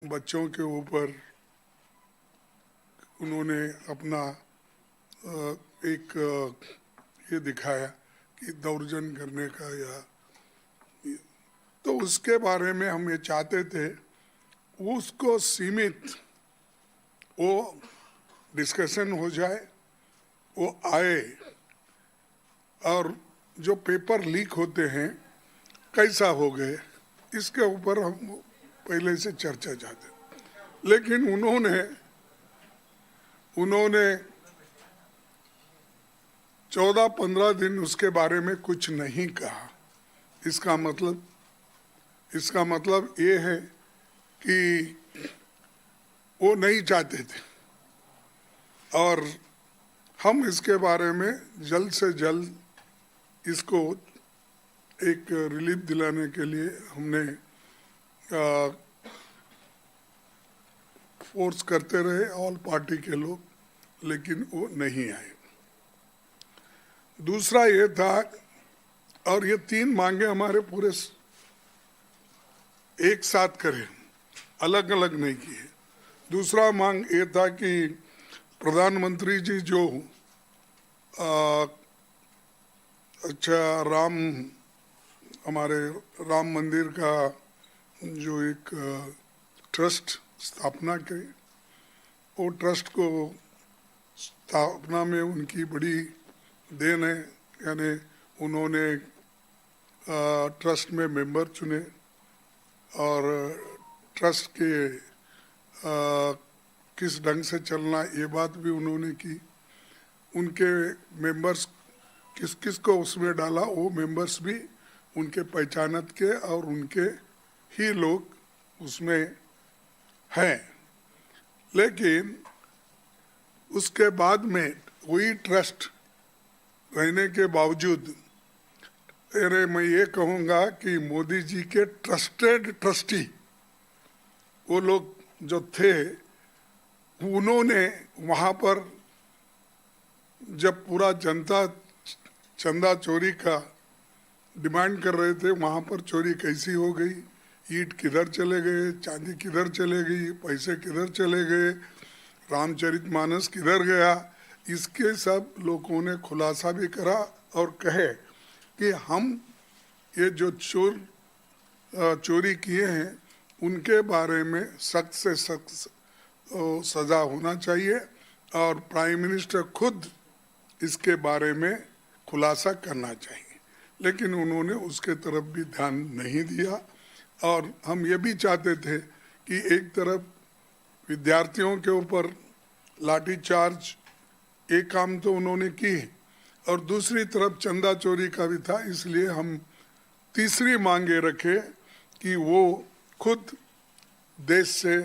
बच्चों के ऊपर उन्होंने अपना ये दिखाया कि दौर्जन्य करने का या तो उसके बारे में हम ये चाहते थे उसको सीमित वो डिस्कशन हो जाए, वो आए, और जो पेपर लीक होते हैं कैसा हो गए इसके ऊपर हम पहले से चर्चा चाहते। लेकिन उन्होंने 14-15 दिन उसके बारे में कुछ नहीं कहा। इसका मतलब ये है कि वो नहीं चाहते थे, और हम इसके बारे में जल्द से जल्द इसको एक रिलीफ दिलाने के लिए हमने फोर्स करते रहे ऑल पार्टी के लोग, लेकिन वो नहीं आए। दूसरा ये था, और ये 3 मांगे हमारे पूरे एक साथ करें, अलग अलग नहीं किए। दूसरा मांग ये था कि प्रधानमंत्री जी जो हमारे राम मंदिर का जो एक ट्रस्ट स्थापना की, वो ट्रस्ट को स्थापना में उनकी बड़ी देन है। यानी उन्होंने ट्रस्ट में मेंबर चुने और ट्रस्ट के किस ढंग से चलना ये बात भी उन्होंने की। उनके मेंबर्स किस किस को उसमें डाला, वो मेंबर्स भी उनके पहचानत के और उनके ही लोग उसमें हैं। लेकिन उसके बाद में वही ट्रस्ट रहने के बावजूद मैं ये कहूँगा कि मोदी जी के ट्रस्टेड ट्रस्टी वो लोग जो थे, उन्होंने वहाँ पर जब पूरा जनता चंदा चोरी का डिमांड कर रहे थे, वहाँ पर चोरी कैसी हो गई, ईंट किधर चले गए, चांदी किधर चले गई, पैसे किधर चले गए, रामचरितमानस किधर गया, इसके सब लोगों ने खुलासा भी करा और कहे कि हम ये जो चोरी किए हैं उनके बारे में सख्त से सख्त सज़ा होना चाहिए, और प्राइम मिनिस्टर खुद इसके बारे में खुलासा करना चाहिए। लेकिन उन्होंने उसके तरफ भी ध्यान नहीं दिया। और हम ये भी चाहते थे कि एक तरफ विद्यार्थियों के ऊपर लाठीचार्ज एक काम तो उन्होंने की, और दूसरी तरफ चंदा चोरी का भी था। इसलिए हम तीसरी मांगे रखे कि वो खुद देश से,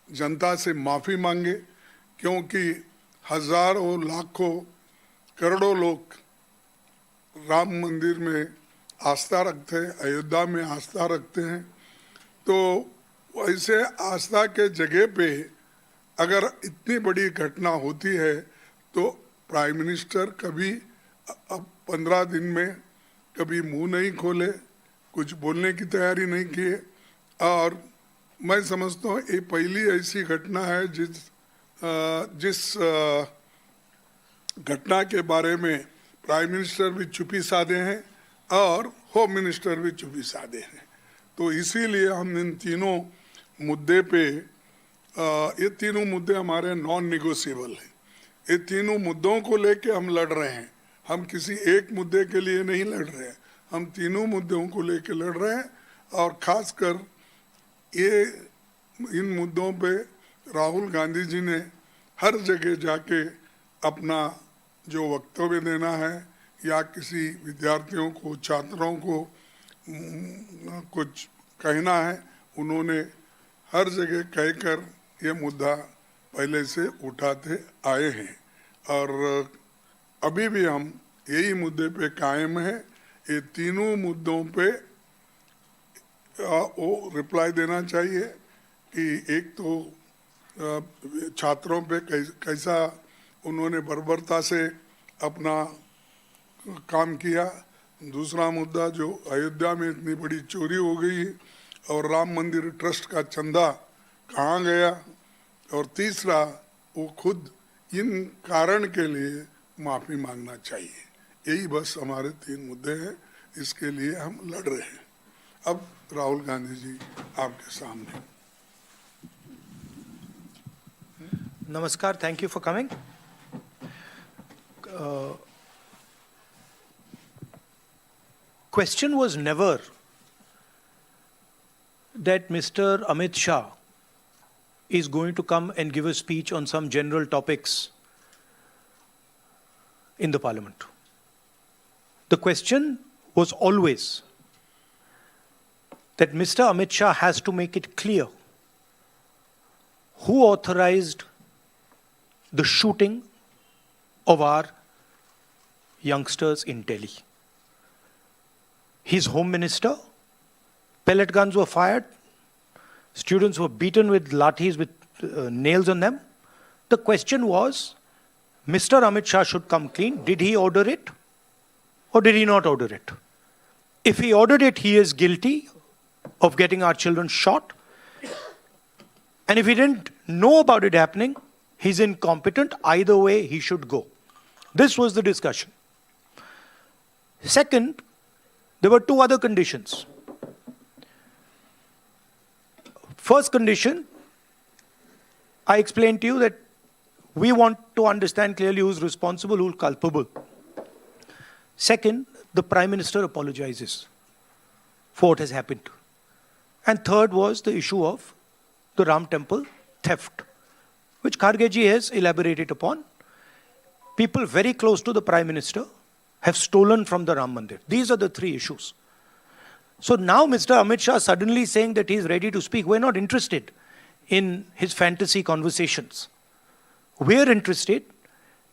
जनता से माफ़ी मांगे, क्योंकि हजारों लाखों करोड़ों लोग राम मंदिर में आस्था रखते हैं, अयोध्या में आस्था रखते हैं। तो ऐसे आस्था के जगह पे अगर इतनी बड़ी घटना होती है तो प्राइम मिनिस्टर कभी अब 15 दिन में कभी मुंह नहीं खोले, कुछ बोलने की तैयारी नहीं किए। और मैं समझता हूँ ये पहली ऐसी घटना है जिस घटना के बारे में प्राइम मिनिस्टर भी चुप्पी साधे हैं और होम मिनिस्टर भी चुप्पी साधे हैं। तो इसीलिए हम इन तीनों मुद्दे पे ये तीनों मुद्दे हमारे नॉन निगोशिएबल हैं। ये तीनों मुद्दों को लेके हम लड़ रहे हैं, हम किसी एक मुद्दे के लिए नहीं लड़ रहे हैं, हम तीनों मुद्दों को लेके लड़ रहे हैं। और खासकर ये इन मुद्दों पे राहुल गांधी जी ने हर जगह जाके अपना जो वक्तव्य देना है या किसी विद्यार्थियों को, छात्रों को कुछ कहना है, उन्होंने हर जगह कहकर ये मुद्दा पहले से उठाते आए हैं। और अभी भी हम यही मुद्दे पे कायम है। ये तीनों मुद्दों पे वो रिप्लाई देना चाहिए कि एक तो छात्रों पे कैसा उन्होंने बर्बरता से अपना काम किया, दूसरा मुद्दा जो अयोध्या में इतनी बड़ी चोरी हो गई और राम मंदिर ट्रस्ट का चंदा कहाँ गया, और तीसरा वो खुद इन कारण के लिए माफी मांगना चाहिए। यही बस हमारे 3 मुद्दे हैं, इसके लिए हम लड़ रहे हैं। अब राहुल गांधी जी आपके सामने। Namaskar, thank you for coming. Question was never that Mr. Amit Shah is going to come and give a speech on some general topics in the parliament. The question was always that Mr. Amit Shah has to make it clear who authorized the shooting of our youngsters in Delhi. His home minister, pellet guns were fired, students were beaten with lathis with nails on them. The question was, Mr. Amit Shah should come clean. Did he order it or did he not order it? If he ordered it, he is guilty of getting our children shot. And if he didn't know about it happening, he's incompetent. Either way, he should go. This was the discussion. Second, there were 2 other conditions. First condition, I explained to you that we want to understand clearly who's responsible, who's culpable. Second, the Prime Minister apologizes for what has happened. And third was the issue of the Ram Temple theft, which Kharge ji has elaborated upon. People very close to the Prime Minister have stolen from the Ram Mandir. These are the 3 issues. So now Mr. Amit Shah suddenly saying that he is ready to speak. We're not interested in his fantasy conversations. We're interested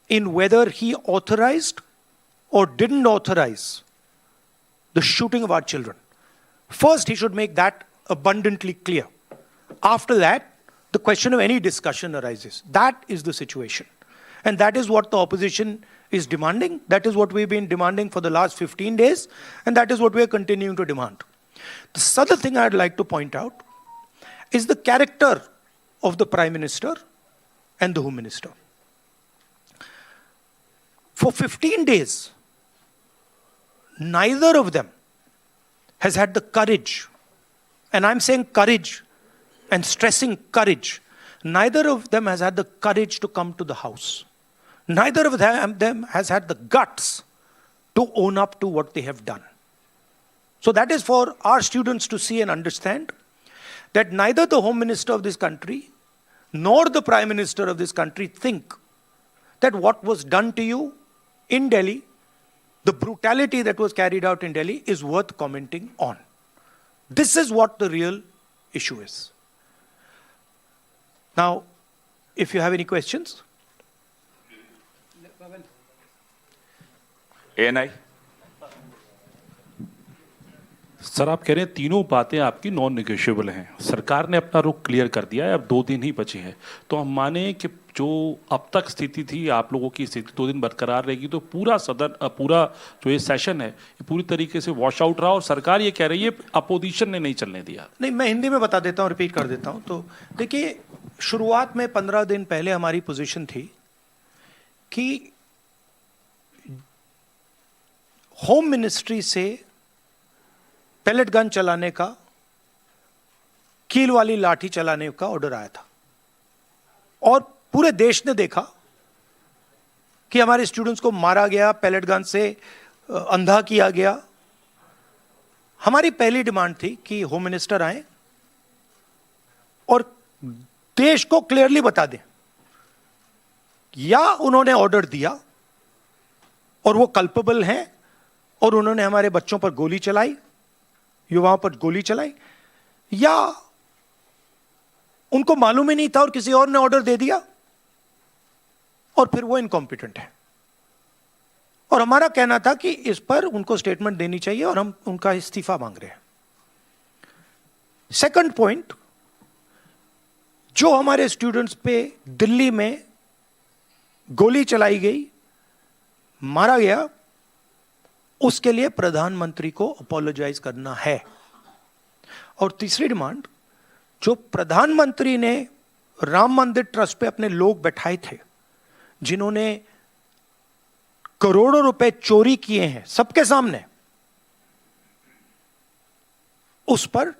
in whether he authorized or didn't authorize the shooting of our children. First, he should make that abundantly clear. After that, the question of any discussion arises. That is the situation. And that is what the opposition is demanding. That is what we've been demanding for the last 15 days. And that is what we are continuing to demand. The other thing I'd like to point out is the character of the Prime Minister and the Home Minister. For 15 days, neither of them has had the courage, and I'm saying courage and stressing courage, neither of them has had the courage to come to the House. Neither of them has had the guts to own up to what they have done. So that is for our students to see and understand that neither the Home Minister of this country nor the Prime Minister of this country think that what was done to you in Delhi, the brutality that was carried out in Delhi, is worth commenting on. This is what the real issue is. Now, if you have any questions. ANI. Sir, आप कह रहे हैं तीनों बातें आपकी non negotiable हैं। सरकार ने अपना रुख क्लियर कर दिया है, अब 2 दिन ही बचे हैं। तो हम माने कि जो अब तक स्थिति थी, आप लोगों की स्थिति 2 दिन बरकरार रहेगी, तो पूरा सदन, पूरा जो ये सेशन है, ये पूरी तरीके से वॉश आउट रहा और सरकार ये कह रही है अपोजिशन ने नहीं चलने दिया। नहीं, मैं हिंदी में बता देता हूँ, रिपीट कर देता हूँ। तो देखिए, शुरुआत में 15 दिन पहले हमारी पोजीशन थी कि होम मिनिस्ट्री से पेलेट गन चलाने का, कील वाली लाठी चलाने का ऑर्डर आया था और पूरे देश ने देखा कि हमारे स्टूडेंट्स को मारा गया, पेलेट गन से अंधा किया गया। हमारी पहली डिमांड थी कि होम मिनिस्टर आए और देश को क्लियरली बता दें, या उन्होंने ऑर्डर दिया और वो कल्पेबल हैं और उन्होंने हमारे बच्चों पर गोली चलाई, युवाओं पर गोली चलाई, या उनको मालूम ही नहीं था और किसी और ने ऑर्डर दे दिया और फिर वो इनकॉम्पिटेंट है। और हमारा कहना था कि इस पर उनको स्टेटमेंट देनी चाहिए और हम उनका इस्तीफा मांग रहे हैं। सेकंड पॉइंट, जो हमारे स्टूडेंट्स पे दिल्ली में गोली चलाई गई, मारा गया, उसके लिए प्रधानमंत्री को अपोलोजाइज करना है। और तीसरी डिमांड, जो प्रधानमंत्री ने राम मंदिर ट्रस्ट पे अपने लोग बैठाए थे, जिन्होंने करोड़ों रुपए चोरी किए हैं सबके सामने, उस पर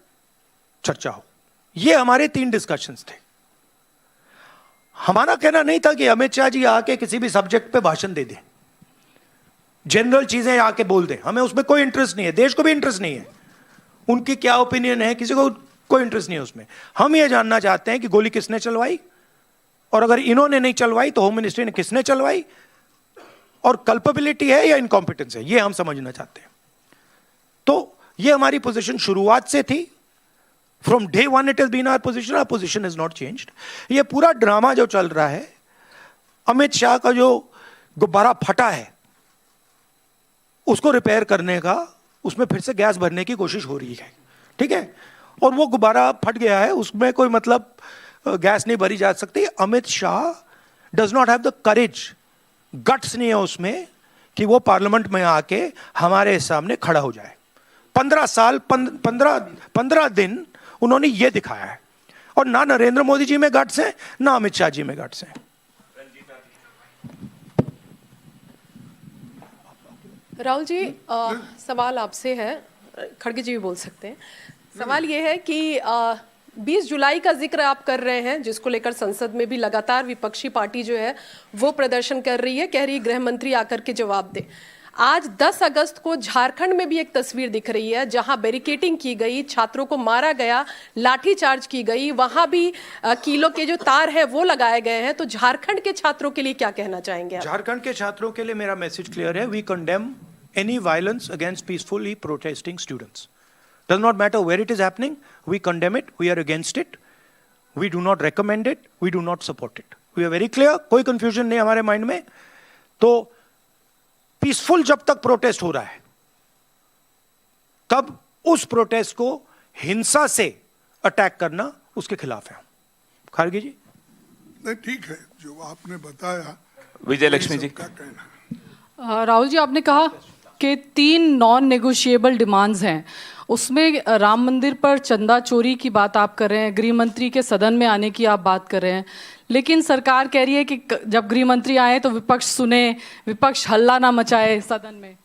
चर्चा हो। ये हमारे 3 डिस्कशंस थे। हमारा कहना नहीं था कि अमित शाह जी आके किसी भी सब्जेक्ट पे भाषण दे दें, जनरल चीजें आके बोल दें। हमें उसमें कोई इंटरेस्ट नहीं है, देश को भी इंटरेस्ट नहीं है उनकी क्या ओपिनियन है, किसी को कोई इंटरेस्ट नहीं है उसमें। हम ये जानना चाहते हैं कि गोली किसने चलवाई, और अगर इन्होंने नहीं चलवाई तो होम मिनिस्ट्री ने किसने चलवाई, और कल्पेबिलिटी है या इनकॉम्पिटेंस है, ये हम समझना चाहते हैं। तो ये हमारी पोजीशन शुरुआत से थी। From day one it has been our position is not changed. ये पूरा ड्रामा जो चल रहा है, अमित शाह का जो गुब्बारा फटा है उसको रिपेयर करने का, उसमें फिर से गैस भरने की कोशिश हो रही है, ठीक है। और वो गुब्बारा फट गया है, उसमें कोई मतलब गैस नहीं भरी जा सकती। Amit Shah does not have the courage, guts नहीं है उसमें कि वो पार्लियामेंट में आके हमारे सामने खड़ा हो जाए। 15 दिन उन्होंने ये दिखाया है, और ना नरेंद्र मोदी जी में गट्स है, ना अमित शाह जी में गट्स है। राहुल जी, सवाल आपसे है, खड़गे जी भी बोल सकते हैं। सवाल ये है कि 20 जुलाई का जिक्र आप कर रहे हैं, जिसको लेकर संसद में भी लगातार विपक्षी पार्टी जो है वो प्रदर्शन कर रही है, कह रही है गृह मंत्री आकर के जवाब दे। आज 10 अगस्त को झारखंड में भी एक तस्वीर दिख रही है जहां बैरिकेडिंग की गई, छात्रों को मारा गया, लाठीचार्ज की गई, वहां भी कीलों के जो तार है वो लगाए गए हैं। तो झारखंड के छात्रों के लिए क्या कहना चाहेंगे आप? झारखंड के छात्रों के लिए मेरा मैसेज क्लियर है। We condemn any violence against peacefully protesting students. Does not matter where it is happening, we condemn it, we are against it, we do not recommend it, we do not support it. We are very clear, कोई confusion नहीं हमारे mind में। तो peaceful जब तक protest हो रहा है, तब उस प्रोटेस्ट को हिंसा से अटैक करना उसके खिलाफ है। खारगे जी? नहीं, ठीक है जो आपने बताया। विजय लक्ष्मी जी का कहना। राहुल जी, आपने कहा कि 3 नॉन नेगोशिएबल डिमांड्स हैं, उसमें राम मंदिर पर चंदा चोरी की बात आप कर रहे हैं, गृह मंत्री के सदन में आने की आप बात कर रहे हैं, लेकिन सरकार कह रही है कि जब गृह मंत्री आए तो विपक्ष सुने, विपक्ष हल्ला ना मचाए सदन में।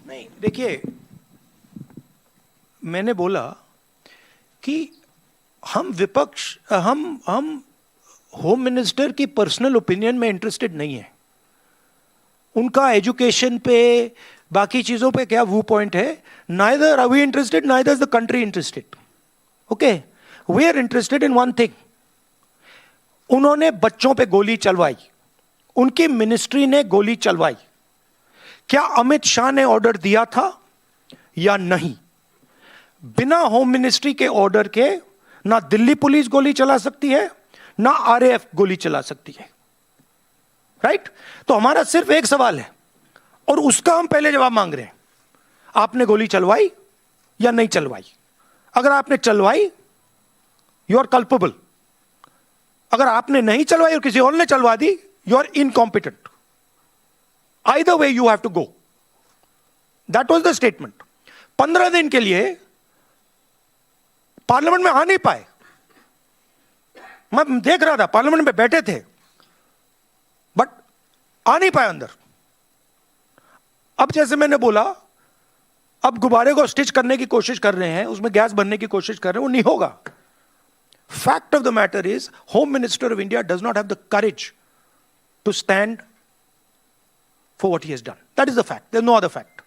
नहीं, देखिए, मैंने बोला कि हम होम मिनिस्टर की पर्सनल ओपिनियन में इंटरेस्टेड नहीं है। उनका एजुकेशन पे, बाकी चीजों पे क्या व्यू पॉइंट है, neither are we interested, neither is the country interested. Okay, we are interested in one thing. उन्होंने बच्चों पे गोली चलवाई, उनकी मिनिस्ट्री ने गोली चलवाई, क्या अमित शाह ने ऑर्डर दिया था या नहीं? बिना होम मिनिस्ट्री के ऑर्डर के ना दिल्ली पुलिस गोली चला सकती है, ना आरएएफ गोली चला सकती है, राइट? तो हमारा सिर्फ एक सवाल है, और उसका हम पहले जवाब मांग रहे हैं। आपने गोली चलवाई या नहीं चलवाई? अगर आपने चलवाई, यू आर कल्पेबल। अगर आपने नहीं चलवाई और किसी और ने चलवा दी, you are incompetent. Either way you have to go. That was the statement. 15 दिन के लिए पार्लियामेंट में आ नहीं पाए। मैं देख रहा था, पार्लियामेंट में बैठे थे, बट आ नहीं पाए अंदर। अब जैसे मैंने बोला, अब गुब्बारे को स्टिच करने की कोशिश कर रहे हैं, उसमें गैस भरने की कोशिश कर रहे हैं, वो नहीं होगा। Fact of the matter is, home minister of India does not have the courage to stand for what he has done. That is the fact, there is no other fact.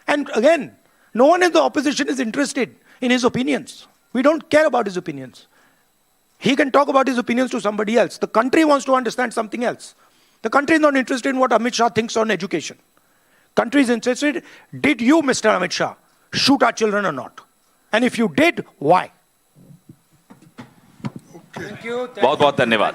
And again, no one in the opposition is interested in his opinions. We don't care about his opinions. He can talk about his opinions to somebody else. The country wants to understand something else. The country is not interested in what Amit Shah thinks on education. Country is interested, did you, Mr. Amit Shah, shoot our children or not? And if you did, why? Okay. बहुत बहुत धन्यवाद।